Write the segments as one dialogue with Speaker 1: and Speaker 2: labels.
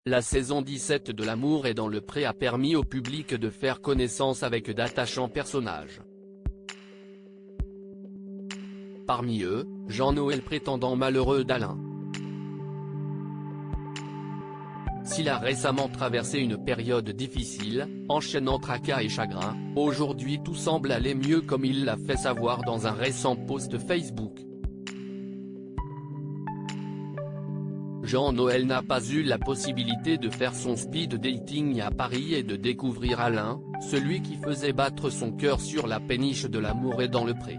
Speaker 1: La saison 17 de L'Amour est dans le pré a permis au public de faire connaissance avec d'attachants personnages. Parmi eux, Jean-Noël, prétendant malheureux d'Alain. S'il a récemment traversé une période difficile, enchaînant tracas et chagrins, aujourd'hui tout semble aller mieux, comme il l'a fait savoir dans un récent post Facebook. Jean-Noël n'a pas eu la possibilité de faire son speed dating à Paris et de découvrir Alain, celui qui faisait battre son cœur sur la péniche de l'Amour et dans le pré.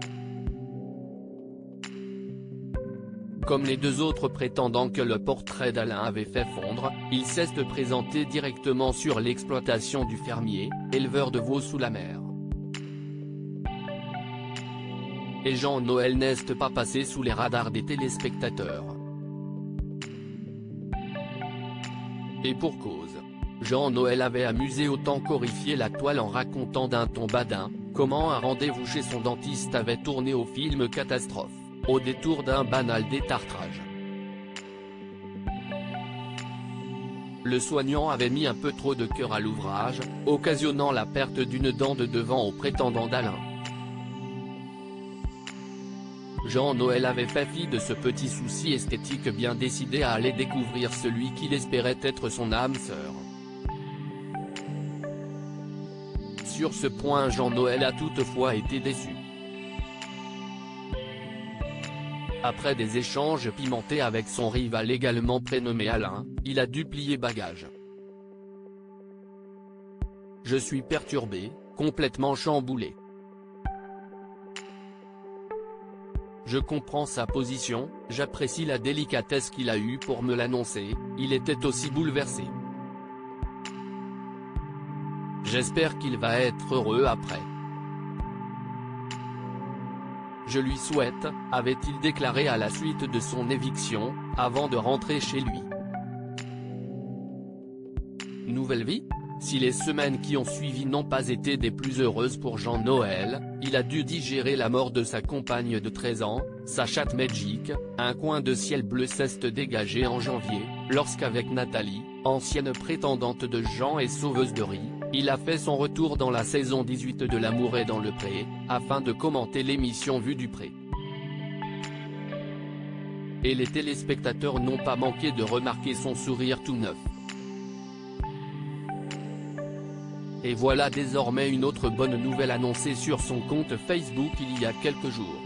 Speaker 1: Comme les deux autres prétendants que le portrait d'Alain avait fait fondre, il s'est présenté directement sur l'exploitation du fermier, éleveur de veaux sous la mer. Et Jean-Noël n'est pas passé sous les radars des téléspectateurs. Et pour cause. Jean-Noël avait amusé autant qu'horrifié la toile en racontant d'un ton badin, comment un rendez-vous chez son dentiste avait tourné au film catastrophe, au détour d'un banal détartrage. Le soignant avait mis un peu trop de cœur à l'ouvrage, occasionnant la perte d'une dent de devant au prétendant d'Alain. Jean-Noël avait fait fi de ce petit souci esthétique, bien décidé à aller découvrir celui qu'il espérait être son âme sœur. Sur ce point, Jean-Noël a toutefois été déçu. Après des échanges pimentés avec son rival également prénommé Alain, il a dû plier bagage. « Je suis perturbé, complètement chamboulé. Je comprends sa position, j'apprécie la délicatesse qu'il a eue pour me l'annoncer, il était aussi bouleversé. J'espère qu'il va être heureux après. Je lui souhaite », avait-il déclaré à la suite de son éviction, avant de rentrer chez lui. Nouvelle vie ? Si les semaines qui ont suivi n'ont pas été des plus heureuses pour Jean-Noël, il a dû digérer la mort de sa compagne de 13 ans, sa chatte Magic. Un coin de ciel bleu s'est dégagé en janvier, lorsqu'avec Nathalie, ancienne prétendante de Jean et sauveuse de riz, il a fait son retour dans la saison 18 de L'Amour est dans le pré, afin de commenter l'émission Vue du pré. Et les téléspectateurs n'ont pas manqué de remarquer son sourire tout neuf. Et voilà désormais une autre bonne nouvelle annoncée sur son compte Facebook il y a quelques jours.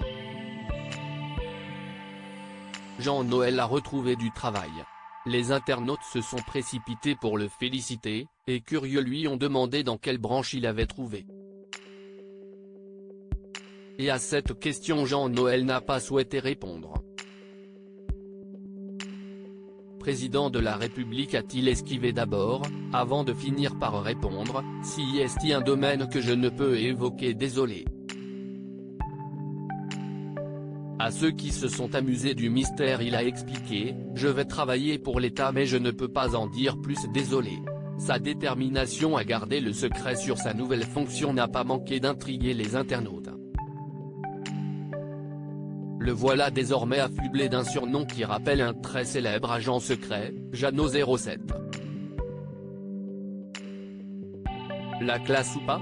Speaker 1: Jean-Noël a retrouvé du travail. Les internautes se sont précipités pour le féliciter, et curieux lui ont demandé dans quelle branche il avait trouvé. Et à cette question Jean-Noël n'a pas souhaité répondre. Président de la République a-t-il esquivé d'abord, avant de finir par répondre, « Si est un domaine que je ne peux évoquer, désolé ». À ceux qui se sont amusés du mystère, il a expliqué, « Je vais travailler pour l'État mais je ne peux pas en dire plus, désolé ». Sa détermination à garder le secret sur sa nouvelle fonction n'a pas manqué d'intriguer les internautes. Le voilà désormais affublé d'un surnom qui rappelle un très célèbre agent secret, Jeannot 07. La classe ou pas ?